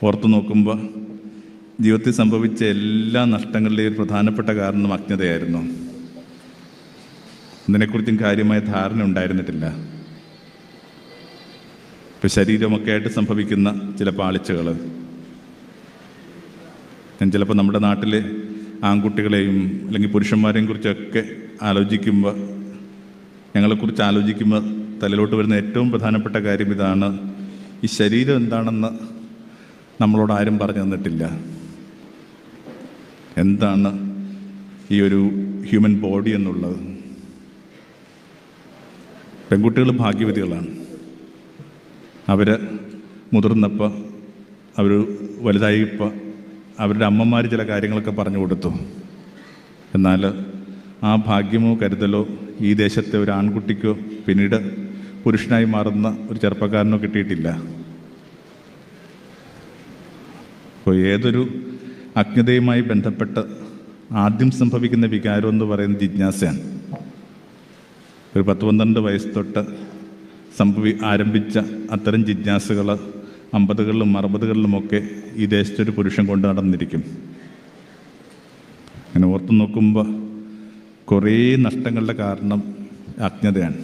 ഓർത്തു നോക്കുമ്പോൾ ജീവിതത്തിൽ സംഭവിച്ച എല്ലാ നഷ്ടങ്ങളുടെയും ഒരു പ്രധാനപ്പെട്ട കാരണം അജ്ഞതയായിരുന്നു. അതിനെക്കുറിച്ചും കാര്യമായ ധാരണ ഉണ്ടായിരുന്നിട്ടില്ല. ഇപ്പോൾ ശരീരമൊക്കെ ആയിട്ട് സംഭവിക്കുന്ന ചില പാളിച്ചകൾ, ഞാൻ ചിലപ്പോൾ നമ്മുടെ നാട്ടിലെ ആൺകുട്ടികളെയും അല്ലെങ്കിൽ പുരുഷന്മാരെയും കുറിച്ചൊക്കെ ആലോചിക്കുമ്പോൾ, ഞങ്ങളെക്കുറിച്ച് ആലോചിക്കുമ്പോൾ തലയിലോട്ട് വരുന്ന ഏറ്റവും പ്രധാനപ്പെട്ട കാര്യം ഇതാണ്: ഈ ശരീരം എന്താണെന്ന് നമ്മളോട് ആരും പറഞ്ഞു തന്നിട്ടില്ല. എന്താണ് ഈ ഒരു ഹ്യൂമൻ ബോഡി എന്നുള്ളത്? പെൺകുട്ടികൾ ഭാഗ്യവതികളാണ്. അവർ മുതിർന്നപ്പോൾ, അവർ വലുതായപ്പോൾ അവരുടെ അമ്മമാർ ചില കാര്യങ്ങളൊക്കെ പറഞ്ഞു കൊടുത്തു. എന്നാൽ ആ ഭാഗ്യമോ കരുതലോ ഈ ദേശത്തെ ഒരു ആൺകുട്ടിക്കോ പിന്നീട് പുരുഷനായി മാറുന്ന ഒരു ചെറുപ്പക്കാരനോ കിട്ടിയിട്ടില്ല. അപ്പോൾ ഏതൊരു അജ്ഞതയുമായി ബന്ധപ്പെട്ട് ആദ്യം സംഭവിക്കുന്ന വികാരം എന്ന് പറയുന്നത് ജിജ്ഞാസയാണ്. ഒരു 10-12 വയസ്സ് തൊട്ട് ആരംഭിച്ച അത്തരം ജിജ്ഞാസകൾ 50കളിലും 60കളിലുമൊക്കെ ഈ ദേശത്തൊരു പുരുഷൻ കൊണ്ട് നടന്നിരിക്കും. അങ്ങനെ ഓർത്തു നോക്കുമ്പോൾ കുറേ നഷ്ടങ്ങളുടെ കാരണം അജ്ഞതയാണ്.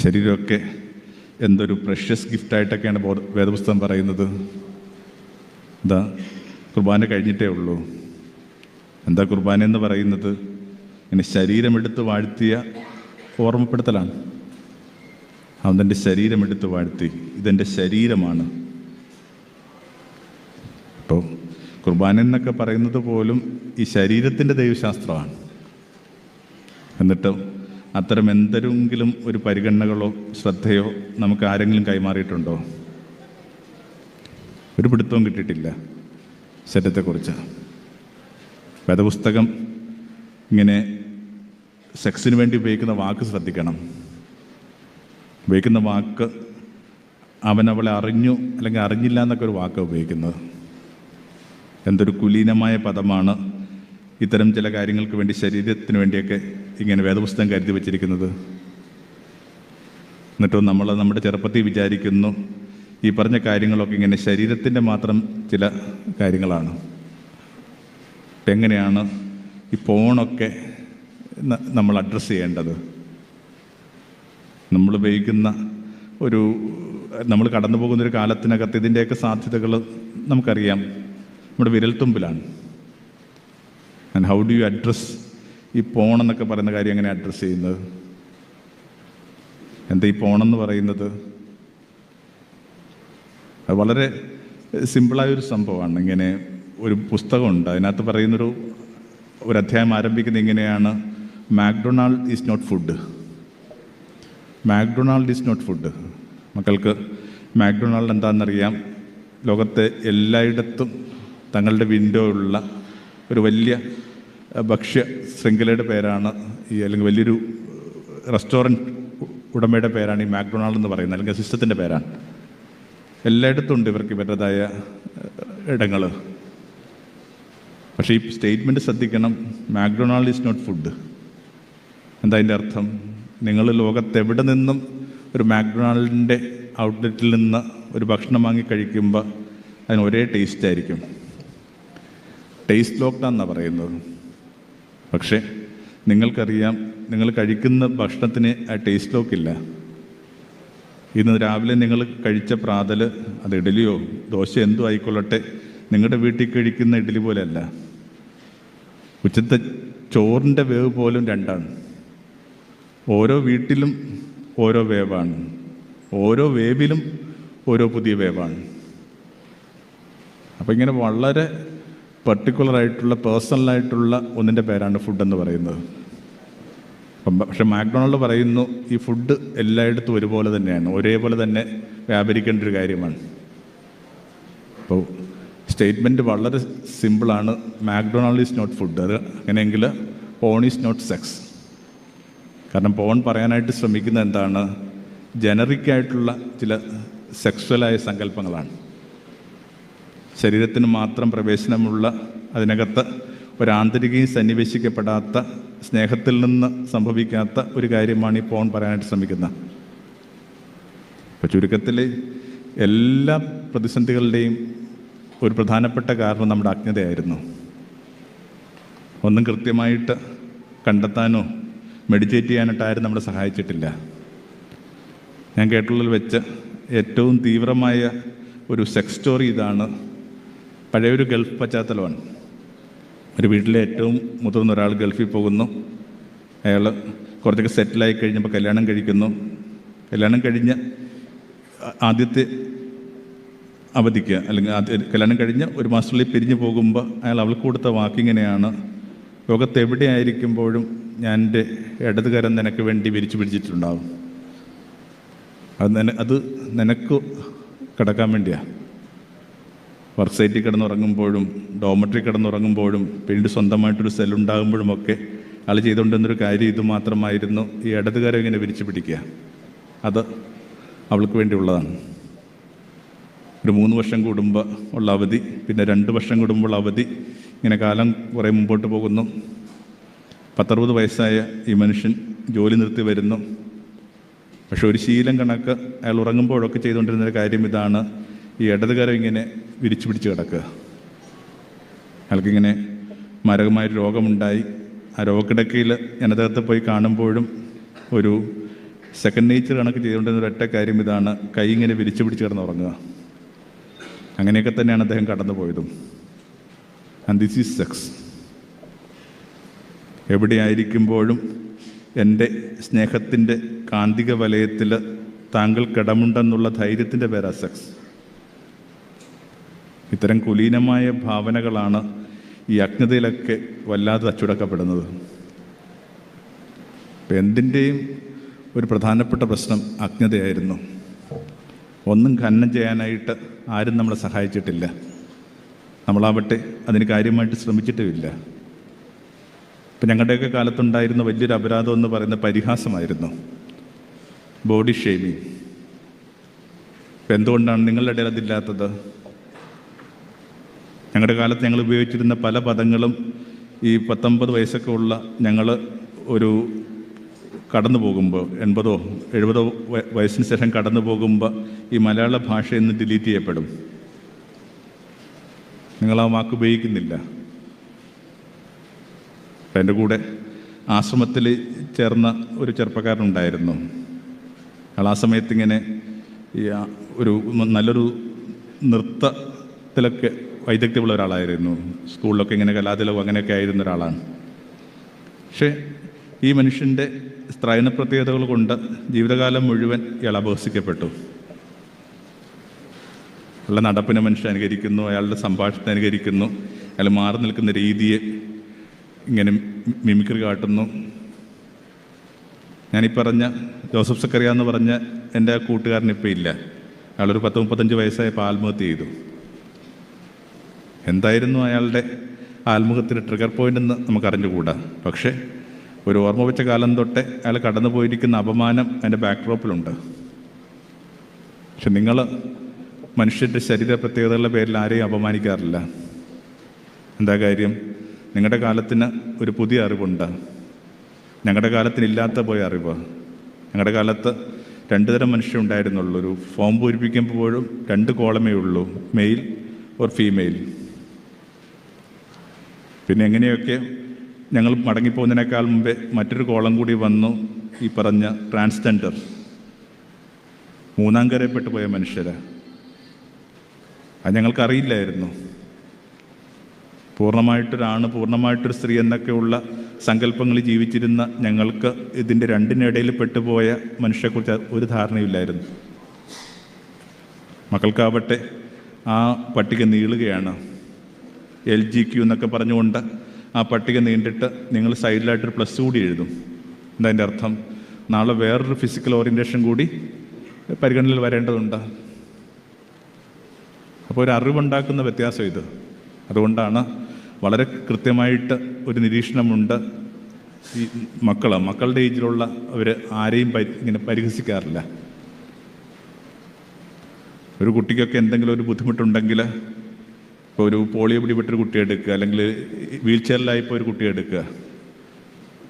ശരീരമൊക്കെ എന്തൊരു പ്രഷ്യസ് ഗിഫ്റ്റായിട്ടൊക്കെയാണ് വേദപുസ്തകം പറയുന്നത്. എന്താ കുർബാന കഴിഞ്ഞിട്ടേ ഉള്ളൂ. എന്താ കുർബാന എന്ന് പറയുന്നത്? ഇങ്ങനെ ശരീരമെടുത്ത് വാഴ്ത്തിയ ഓർമ്മപ്പെടുത്തലാണ്. അവൻ്റെ ശരീരമെടുത്ത് വാഴ്ത്തി, ഇതെൻ്റെ ശരീരമാണ്. അപ്പോൾ കുർബാന എന്നൊക്കെ പറയുന്നത് പോലും ഈ ശരീരത്തിൻ്റെ ദൈവശാസ്ത്രമാണ്. എന്നിട്ട് അത്തരം എന്തെങ്കിലും ഒരു പരിഗണനകളോ ശ്രദ്ധയോ നമുക്ക് ആരെങ്കിലും കൈമാറിയിട്ടുണ്ടോ? ഒരു പിടുത്തവും കിട്ടിയിട്ടില്ല ശരീരത്തെക്കുറിച്ച്. വേദപുസ്തകം ഇങ്ങനെ സെക്സിന് വേണ്ടി ഉപയോഗിക്കുന്ന വാക്ക് ശ്രദ്ധിക്കണം. ഉപയോഗിക്കുന്ന വാക്ക് അവളെ അറിഞ്ഞു അല്ലെങ്കിൽ അറിഞ്ഞില്ല എന്നൊക്കെ ഒരു വാക്ക് ഉപയോഗിക്കുന്നത്. എന്തൊരു കുലീനമായ പദമാണ് ഇത്തരം ചില കാര്യങ്ങൾക്ക് വേണ്ടി, ശരീരത്തിന് വേണ്ടിയൊക്കെ ഇങ്ങനെ വേദപുസ്തകം കരുതി വച്ചിരിക്കുന്നത്. എന്നിട്ടും നമ്മൾ നമ്മുടെ ചെറുപ്പത്തിൽ വിചാരിക്കുന്നു ഈ പറഞ്ഞ കാര്യങ്ങളൊക്കെ ഇങ്ങനെ ശരീരത്തിൻ്റെ മാത്രം ചില കാര്യങ്ങളാണ്. എങ്ങനെയാണ് ഈ ഫോണൊക്കെ നമ്മൾ അഡ്രസ്സ് ചെയ്യേണ്ടത്? നമ്മൾ ഉപയോഗിക്കുന്ന നമ്മൾ കടന്നു പോകുന്നൊരു കാലത്തിനകത്ത് ഇതിൻ്റെയൊക്കെ സാധ്യതകൾ നമുക്കറിയാം, നമ്മുടെ വിരൽത്തുമ്പിലാണ്. And how do you address ഈ ഫോണെന്നൊക്കെ പറയുന്ന കാര്യം എങ്ങനെ അഡ്രസ്സ് ചെയ്യുന്നത്? എന്താ ഈ ഫോണെന്ന് പറയുന്നത്? അത് വളരെ സിമ്പിളായൊരു സംഭവമാണ്. ഇങ്ങനെ ഒരു പുസ്തകമുണ്ട്, അതിനകത്ത് പറയുന്നൊരു അധ്യായം ആരംഭിക്കുന്നത് ഇങ്ങനെയാണ്: McDonald is not food. McDonald is not food. മക്കൾക്ക് മാക്ഡൊണാൾഡ് എന്താണെന്നറിയാം. ലോകത്തെ എല്ലായിടത്തും തങ്ങളുടെ വിൻഡോ ഉള്ള ഒരു വലിയ ഭക്ഷ്യ ശൃംഖലയുടെ പേരാണ് അല്ലെങ്കിൽ വലിയൊരു റെസ്റ്റോറൻറ്റ് ഉടമയുടെ പേരാണ് ഈ മാക്ഡൊണാൾഡ് എന്ന് പറയുന്നത്, അല്ലെങ്കിൽ സിസ്റ്റത്തിൻ്റെ പേരാണ്. എല്ലായിടത്തും ഉണ്ട് ഇവർക്ക് ഇവരുടേതായ ഇടങ്ങൾ. പക്ഷേ ഈ സ്റ്റേറ്റ്മെൻറ്റ് ശ്രദ്ധിക്കണം: മാക്ഡൊണാൾഡ് ഈസ് നോട്ട് ഫുഡ്. എന്താ അതിൻ്റെ അർത്ഥം? നിങ്ങൾ ലോകത്തെവിടെ നിന്നും ഒരു മാക്ഡൊണാൾഡിൻ്റെ ഔട്ട്ലെറ്റിൽ നിന്ന് ഒരു ഭക്ഷണം വാങ്ങി കഴിക്കുമ്പോൾ അതിന് ഒരേ ടേസ്റ്റ് ആയിരിക്കും. ടേസ്റ്റ് ലോക്ക്ഡാണെന്നാണ് പറയുന്നത്. പക്ഷേ നിങ്ങൾക്കറിയാം, നിങ്ങൾ കഴിക്കുന്ന ഭക്ഷണത്തിന് ആ ടേസ്റ്റ് ലോക്കില്ല. ഇന്ന് രാവിലെ നിങ്ങൾ കഴിച്ച പ്രാതൽ, അത് ഇഡലിയോ ദോശയോ എന്തോ ആയിക്കൊള്ളട്ടെ, നിങ്ങളുടെ വീട്ടിൽ കഴിക്കുന്ന ഇഡലി പോലെയല്ല. ഉച്ചത്തെ ചോറിൻ്റെ വേവ് പോലും രണ്ടാണ്. ഓരോ വീട്ടിലും ഓരോ വേവാണ്, ഓരോ വേവിലും ഓരോ പുതിയ വേവാണ്. അപ്പോൾ ഇങ്ങനെ വളരെ പർട്ടിക്കുലറായിട്ടുള്ള പേഴ്സണലായിട്ടുള്ള ഒന്നിൻ്റെ പേരാണ് ഫുഡെന്ന് പറയുന്നത്. പക്ഷെ മാക്ഡൊണാൾഡ് പറയുന്നു ഈ ഫുഡ് എല്ലായിടത്തും ഒരുപോലെ തന്നെയാണ്, ഒരേപോലെ തന്നെ വ്യാപരിക്കേണ്ട ഒരു കാര്യമാണ്. അപ്പോൾ സ്റ്റേറ്റ്മെൻറ്റ് വളരെ സിമ്പിളാണ്: മാക്ഡൊണാൾഡ് ഈസ് നോട്ട് ഫുഡ്. അത് അങ്ങനെയെങ്കിൽ പോൺ ഈസ് നോട്ട് സെക്സ്. കാരണം പോൺ പറയാനായിട്ട് ശ്രമിക്കുന്നത് എന്താണ്? ജനറിക്കായിട്ടുള്ള ചില സെക്സ്വലായ സങ്കല്പങ്ങളാണ്. ശരീരത്തിന് മാത്രം പ്രവേശനമുള്ള, അതിനകത്ത് ഒരാന്തരികയും സന്നിവേശിക്കപ്പെടാത്ത, സ്നേഹത്തിൽ നിന്ന് സംഭവിക്കാത്ത ഒരു കാര്യമാണ് ഈ പോൺ പറയാനായിട്ട് ശ്രമിക്കുന്നത്. അപ്പോൾ ചുരുക്കത്തിൽ എല്ലാ പ്രതിസന്ധികളുടെയും ഒരു പ്രധാനപ്പെട്ട കാരണം നമ്മുടെ അജ്ഞതയായിരുന്നു. ഒന്നും കൃത്യമായിട്ട് കണ്ടെത്താനോ മെഡിറ്റേറ്റ് ചെയ്യാനായിട്ട് ആരും നമ്മളെ സഹായിച്ചിട്ടില്ല. ഞാൻ കേട്ടുള്ളതിൽ വെച്ച് ഏറ്റവും തീവ്രമായ ഒരു സെക്സ് സ്റ്റോറി ഇതാണ്. പഴയൊരു ഗൾഫ് പശ്ചാത്തലമാണ്. ഒരു വീട്ടിലെ ഏറ്റവും മുതിർന്ന ഒരാൾ ഗൾഫിൽ പോകുന്നു. അയാൾ കുറച്ചൊക്കെ സെറ്റിലായി കഴിഞ്ഞപ്പോൾ കല്യാണം കഴിക്കുന്നു. കല്യാണം കഴിഞ്ഞ് ആദ്യത്തെ അവധിക്ക് അല്ലെങ്കിൽ കല്യാണം കഴിഞ്ഞ് ഒരു മാസത്തിനുള്ളിൽ പിരിഞ്ഞു പോകുമ്പോൾ അയാൾ അവൾക്ക് കൊടുത്ത വാക്കിങ്ങനെയാണ്: ലോകത്ത് എവിടെയായിരിക്കുമ്പോഴും ഞാൻ എൻ്റെ ഇടതുകരം നിനക്ക് വേണ്ടി വിരിച്ചു പിടിച്ചിട്ടുണ്ടാവും. അത് നിനക്ക് കിടക്കാൻ വേണ്ടിയാണ്. വർക്ക് സൈറ്റിൽ കിടന്നുറങ്ങുമ്പോഴും ഡോമട്രി കിടന്നുറങ്ങുമ്പോഴും പിന്നീട് സ്വന്തമായിട്ടൊരു സെല്ലുണ്ടാകുമ്പോഴുമൊക്കെ ആൾ ചെയ്തുകൊണ്ടിരുന്നൊരു കാര്യം ഇത് മാത്രമായിരുന്നു: ഈ ഇടതുകരം ഇങ്ങനെ വിരിച്ചു പിടിക്കുക. അത് അവൾക്ക് വേണ്ടിയുള്ളതാണ്. ഒരു 3 വർഷം കൂടുമ്പോൾ ഉള്ള അവധി, പിന്നെ 2 വർഷം കൂടുമ്പോൾ അവധി, ഇങ്ങനെ കാലം കുറേ മുമ്പോട്ട് പോകുന്നു. 10-60 വയസ്സായ ഈ മനുഷ്യൻ ജോലി നിർത്തി വരുന്നു. പക്ഷെ ഒരു ശീലം കണക്ക് അയാൾ ഉറങ്ങുമ്പോഴൊക്കെ ചെയ്തുകൊണ്ടിരുന്നൊരു കാര്യം ഇതാണ്: ഈ ഇടതുകരം ഇങ്ങനെ വിരിച്ചു പിടിച്ച് കിടക്കുക. അയാൾക്കിങ്ങനെ മാരകമായൊരു രോഗമുണ്ടായി. ആ രോഗക്കിടക്കയിൽ ഞാനദ്ദേഹത്തെ പോയി കാണുമ്പോഴും ഒരു സെക്കൻഡ് നേച്ചർ കണക്ക് ചെയ്തുകൊണ്ടിരുന്ന ഒരൊറ്റ കാര്യം ഇതാണ്: കൈ ഇങ്ങനെ വിരിച്ചു പിടിച്ച് കിടന്നുറങ്ങുക. അങ്ങനെയൊക്കെ തന്നെയാണ് അദ്ദേഹം കടന്നു പോയതും. And this is sex. എവിടെയായിരിക്കുമ്പോഴും എൻ്റെ സ്നേഹത്തിൻ്റെ കാന്തിക വലയത്തിൽ താങ്കൾ കിടമുണ്ടെന്നുള്ള ധൈര്യത്തിൻ്റെ പേരാ സെക്സ്. ഇത്തരം കുലീനമായ ഭാവനകളാണ് ഈ അജ്ഞതയിലൊക്കെ വല്ലാതെ അച്ചുടക്കപ്പെടുന്നത്. ഇപ്പം എന്തിൻ്റെയും ഒരു പ്രധാനപ്പെട്ട പ്രശ്നം അജ്ഞതയായിരുന്നു. ഒന്നും ഖനനം ചെയ്യാനായിട്ട് ആരും നമ്മളെ സഹായിച്ചിട്ടില്ല. നമ്മളാവട്ടെ അതിന് കാര്യമായിട്ട് ശ്രമിച്ചിട്ടുമില്ല. ഇപ്പം ഞങ്ങളുടെയൊക്കെ കാലത്തുണ്ടായിരുന്ന വലിയൊരു അപരാധം എന്ന് പറയുന്ന പരിഹാസമായിരുന്നു, ബോഡി ഷെയ്മിങ്. ഇപ്പം എന്തുകൊണ്ടാണ് നിങ്ങളുടെ ഇടയിൽ അതില്ലാത്തത്? ഞങ്ങളുടെ കാലത്ത് ഞങ്ങൾ ഉപയോഗിച്ചിരുന്ന പല പദങ്ങളും ഈ 19 വയസ്സൊക്കെ ഉള്ള ഞങ്ങൾ ഒരു കടന്നു പോകുമ്പോൾ, 80 70 വയസ്സിന് ശേഷം കടന്നു പോകുമ്പോൾ ഈ മലയാള ഭാഷ ഇന്ന് ഡിലീറ്റ് ചെയ്യപ്പെടും. നിങ്ങളാ വാക്ക് ഉപയോഗിക്കുന്നില്ല. എൻ്റെ കൂടെ ആശ്രമത്തിൽ ചേർന്ന ഒരു ചെറുപ്പക്കാരനുണ്ടായിരുന്നു. അയാൾ ആ സമയത്തിങ്ങനെ ഒരു നല്ലൊരു നൃത്തത്തിലൊക്കെ വൈദഗ്ധ്യമുള്ള ഒരാളായിരുന്നു. സ്കൂളിലൊക്കെ ഇങ്ങനെ കലാതിലകം അങ്ങനെയൊക്കെ ആയിരുന്ന ഒരാളാണ്. പക്ഷേ ഈ മനുഷ്യൻ്റെ സ്ത്രൈണ പ്രത്യേകതകൾ കൊണ്ട് ജീവിതകാലം മുഴുവൻ ഇയാൾ അപഹസിക്കപ്പെട്ടു. അയാളുടെ നടപ്പിനെ മനുഷ്യൻ അനുകരിക്കുന്നു, അയാളുടെ സംഭാഷണത്തെ അനുകരിക്കുന്നു, അയാൾ മാറി നിൽക്കുന്ന രീതിയെ ഇങ്ങനെ മിമിക്രി കാട്ടുന്നു. ഞാനീ പറഞ്ഞ ജോസഫ് സക്കറിയ എന്ന് പറഞ്ഞ എൻ്റെ ആ കൂട്ടുകാരൻ ഇപ്പം ഇല്ല. അയാളൊരു 10-35 വയസ്സായപ്പോൾ ആത്മഹത്യ ചെയ്തു. എന്തായിരുന്നു അയാളുടെ ആത്മഹത്യയുടെ ട്രിഗർ പോയിന്റ് എന്ന് നമുക്കറിഞ്ഞുകൂടാ. പക്ഷേ ഒരു ഓർമ്മ വെച്ച കാലം തൊട്ടേ അയാൾ കടന്നു പോയിരിക്കുന്ന അപമാനം അതിൻ്റെ ബാക്ക്ഡ്രോപ്പിലുണ്ട്. പക്ഷെ നിങ്ങൾ മനുഷ്യൻ്റെ ശരീര പ്രത്യേകതകളുടെ പേരിൽ ആരെയും അപമാനിക്കാറില്ല. എന്താ കാര്യം? നിങ്ങളുടെ കാലത്തിന് ഒരു പുതിയ അറിവുണ്ട്, ഞങ്ങളുടെ കാലത്തിനില്ലാത്ത പോയ അറിവ്. ഞങ്ങളുടെ കാലത്ത് 2 തരം മനുഷ്യരുണ്ടായിരുന്നുള്ളൂ. ഒരു ഫോം പൂരിപ്പിക്കുമ്പോഴും 2 കോളമേ ഉള്ളൂ, മെയിൽ ഓർ ഫീമെയിൽ. പിന്നെ എങ്ങനെയൊക്കെ ഞങ്ങൾ മടങ്ങിപ്പോകുന്നതിനേക്കാൾ മുമ്പേ മറ്റൊരു കോളം കൂടി വന്നു, ഈ പറഞ്ഞ ട്രാൻസ്ജെൻഡർ, 3ാം കരയിൽപ്പെട്ടു പോയ മനുഷ്യരെ. അത് ഞങ്ങൾക്കറിയില്ലായിരുന്നു. പൂർണ്ണമായിട്ടൊരാണ്, പൂർണ്ണമായിട്ടൊരു സ്ത്രീ എന്നൊക്കെയുള്ള സങ്കല്പങ്ങളിൽ ജീവിച്ചിരുന്ന ഞങ്ങൾക്ക് ഇതിൻ്റെ 2-നിടയിൽ പെട്ടുപോയ മനുഷ്യരെക്കുറിച്ച് ഒരു ധാരണയില്ലായിരുന്നു. മക്കൾക്കാവട്ടെ ആ പട്ടിക നീളുകയാണ്. LGQ എന്നൊക്കെ പറഞ്ഞുകൊണ്ട് ആ പട്ടിക നീണ്ടിട്ട് നിങ്ങൾ സൈഡിലായിട്ടൊരു +2 കൂടി എഴുതും. എന്താ അതിൻ്റെ അർത്ഥം? നാളെ വേറൊരു ഫിസിക്കൽ ഓറിയൻറ്റേഷൻ കൂടി പരിഗണനയിൽ വരേണ്ടതുണ്ട്. അപ്പോൾ ഒരു അറിവുണ്ടാക്കുന്ന വ്യത്യാസം ഇത്. അതുകൊണ്ടാണ് വളരെ കൃത്യമായിട്ട് ഒരു നിരീക്ഷണമുണ്ട്. ഈ മക്കളുടെ ഏജിലുള്ള അവർ ആരെയും ഇങ്ങനെ പരിഹസിക്കാറില്ല. ഒരു കുട്ടിക്കൊക്കെ എന്തെങ്കിലും ഒരു ബുദ്ധിമുട്ടുണ്ടെങ്കിൽ, ഇപ്പോൾ ഒരു പോളിയോ പിടിപെട്ടൊരു കുട്ടിയെ എടുക്കുക, അല്ലെങ്കിൽ വീൽ ചെയറിലായിപ്പോൾ ഒരു കുട്ടിയെ എടുക്കുക.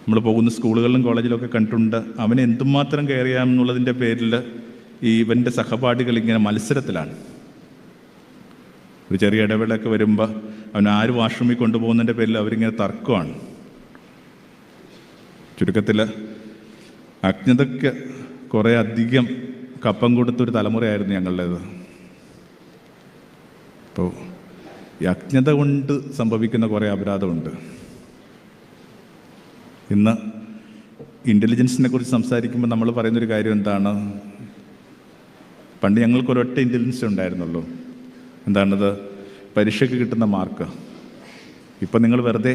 നമ്മൾ പോകുന്ന സ്കൂളുകളിലും കോളേജിലൊക്കെ കണ്ടിട്ടുണ്ട്, അവനെ എന്തുമാത്രം കെയർ ചെയ്യാമെന്നുള്ളതിൻ്റെ പേരിൽ ഈ ഇവൻ്റെ സഹപാഠികൾ ഇങ്ങനെ മത്സരത്തിലാണ്. ഒരു ചെറിയ ഇടവേളയൊക്കെ വരുമ്പോൾ അവൻ ആര് വാഷ്റൂമിൽ കൊണ്ടുപോകുന്നതിൻ്റെ പേരിൽ അവരിങ്ങനെ തർക്കമാണ്. ചുരുക്കത്തിൽ അജ്ഞതയ്ക്ക് കുറേ അധികം കപ്പം കൊടുത്തൊരു തലമുറയായിരുന്നു ഞങ്ങളുടേത്. അപ്പോൾ ഈ അജ്ഞത കൊണ്ട് സംഭവിക്കുന്ന കുറേ അപരാധമുണ്ട്. ഇന്ന് ഇൻ്റലിജൻസിനെ കുറിച്ച് സംസാരിക്കുമ്പോൾ നമ്മൾ പറയുന്നൊരു കാര്യം എന്താണ്? പണ്ട് ഞങ്ങൾക്ക് ഒരൊറ്റ ഇൻ്റലിജൻസ് ഉണ്ടായിരുന്നുള്ളൂ. എന്താണത്? പരീക്ഷയ്ക്ക് കിട്ടുന്ന മാർക്ക്. ഇപ്പം നിങ്ങൾ വെറുതെ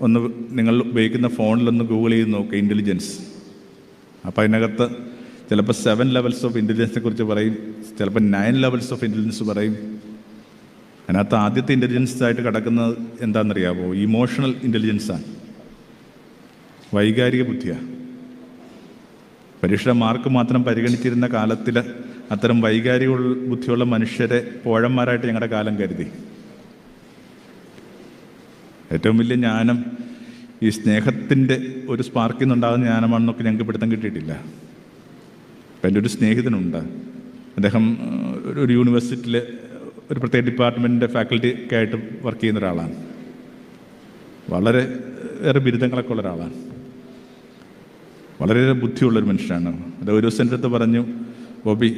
ഒന്ന് നിങ്ങൾ ഉപയോഗിക്കുന്ന ഫോണിലൊന്ന് ഗൂഗിൾ ചെയ്ത് നോക്കുക ഇൻ്റലിജൻസ്. അപ്പോൾ അതിനകത്ത് ചിലപ്പോൾ 7 ലെവൽസ് ഓഫ് ഇൻ്റലിജൻസിനെ കുറിച്ച് പറയും, ചിലപ്പോൾ 9 ലെവൽസ് ഓഫ് ഇൻ്റലിജൻസ് പറയും. അതിനകത്ത് ആദ്യത്തെ ഇൻ്റലിജൻസ് ആയിട്ട് കിടക്കുന്നത് എന്താണെന്നറിയാമോ? ഇമോഷണൽ ഇൻ്റലിജൻസാണ്, വൈകാരിക ബുദ്ധിയാണ്. പരീക്ഷയുടെ മാർക്ക് മാത്രം പരിഗണിച്ചിരുന്ന കാലത്തിൽ അത്തരം വൈകാരിക ബുദ്ധിയുള്ള മനുഷ്യരെ പോഴന്മാരായിട്ട് ഞങ്ങളുടെ കാലം കരുതി. ഏറ്റവും വലിയ ജ്ഞാനം ഈ സ്നേഹത്തിൻ്റെ ഒരു സ്പാർക്കിൽ നിന്നുണ്ടാകുന്ന ജ്ഞാനമാണെന്നൊക്കെ ഞങ്ങൾക്ക് പിടുത്തം കിട്ടിയിട്ടില്ല. അപ്പം എൻ്റെ ഒരു സ്നേഹിതനുണ്ട്. അദ്ദേഹം ഒരു യൂണിവേഴ്സിറ്റിയിൽ ഒരു പ്രത്യേക ഡിപ്പാർട്ട്മെൻറ്റിൻ്റെ ഫാക്കൽറ്റിയൊക്കെ ആയിട്ട് വർക്ക് ചെയ്യുന്ന ഒരാളാണ്. വളരെ ഏറെ ബിരുദങ്ങളൊക്കെ ഉള്ള ഒരാളാണ്. വളരെയേറെ ബുദ്ധിയുള്ളൊരു മനുഷ്യനാണ്. അത് ഒരു ദിവസം എൻ്റെ അടുത്ത് പറഞ്ഞു, ബോബി,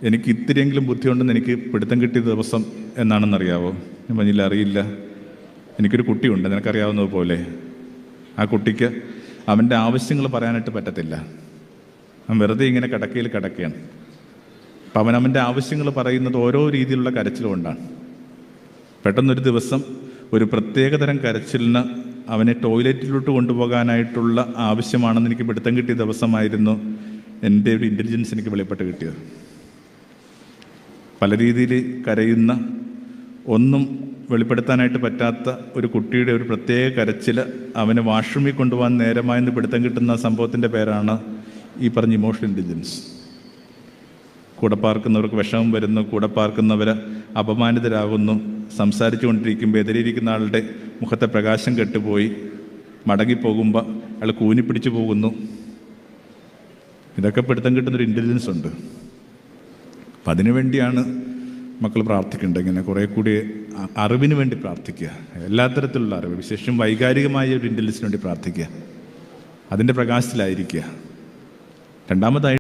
എനിക്ക് ഇത്തിരിയെങ്കിലും ബുദ്ധിയുണ്ടെന്ന് എനിക്ക് പിടുത്തം കിട്ടിയ ദിവസം എന്നാണെന്നറിയാവോ? ഞാൻ പറഞ്ഞില്ല, അറിയില്ല. എനിക്കൊരു കുട്ടിയുണ്ട്, നിനക്കറിയാവുന്നത് പോലെ. ആ കുട്ടിക്ക് അവൻ്റെ ആവശ്യങ്ങൾ പറയാനായിട്ട് പറ്റത്തില്ല. അവൻ വെറുതെ ഇങ്ങനെ കിടക്കയിൽ കിടക്കുകയാണ്. അപ്പം അവൻ്റെ ആവശ്യങ്ങൾ പറയുന്നത് ഓരോ രീതിയിലുള്ള കരച്ചിൽ കൊണ്ടാണ്. പെട്ടെന്നൊരു ദിവസം ഒരു പ്രത്യേകതരം കരച്ചിലിന് അവനെ ടോയ്ലറ്റിലോട്ട് കൊണ്ടുപോകാനായിട്ടുള്ള ആവശ്യമാണെന്ന് എനിക്ക് പിടുത്തം കിട്ടിയ ദിവസമായിരുന്നു എൻ്റെ ഒരു ഇൻ്റലിജൻസ് എനിക്ക് വെളിപ്പെട്ട് കിട്ടിയത്. പല രീതിയിൽ കരയുന്ന, ഒന്നും വെളിപ്പെടുത്താനായിട്ട് പറ്റാത്ത ഒരു കുട്ടിയുടെ ഒരു പ്രത്യേക കരച്ചിൽ അവനെ വാഷ്റൂമിൽ കൊണ്ടുപോകാൻ നേരമായെന്ന് പിടുത്തം കിട്ടുന്ന സംഭവത്തിൻ്റെ പേരാണ് ഈ പറഞ്ഞ ഇമോഷണൽ ഇൻ്റലിജൻസ്. കൂടെ പാർക്കുന്നവർക്ക് വിഷമം വരുന്നു, കൂടെ പാർക്കുന്നവർ അപമാനിതരാകുന്നു, സംസാരിച്ചു കൊണ്ടിരിക്കുമ്പോൾ എതിരിയിരിക്കുന്ന ആളുടെ മുഖത്തെ പ്രകാശം കെട്ടുപോയി, മടങ്ങിപ്പോകുമ്പോൾ അയാൾ കൂനിപ്പിടിച്ചു പോകുന്നു. ഇതൊക്കെ പിടുത്തം കിട്ടുന്നൊരു ഇൻ്റലിജൻസ് ഉണ്ട്. അപ്പം അതിനുവേണ്ടിയാണ് മക്കൾ പ്രാർത്ഥിക്കേണ്ടത്. ഇങ്ങനെ കുറേ കൂടി അറിവിന് വേണ്ടി പ്രാർത്ഥിക്കുക, എല്ലാ തരത്തിലുള്ള അറിവ്, വിശേഷം വൈകാരികമായ ഒരു ഇൻ്റലിജൻസിന് വേണ്ടി പ്രാർത്ഥിക്കുക, അതിൻ്റെ പ്രകാശത്തിലായിരിക്കുക. രണ്ടാമതായി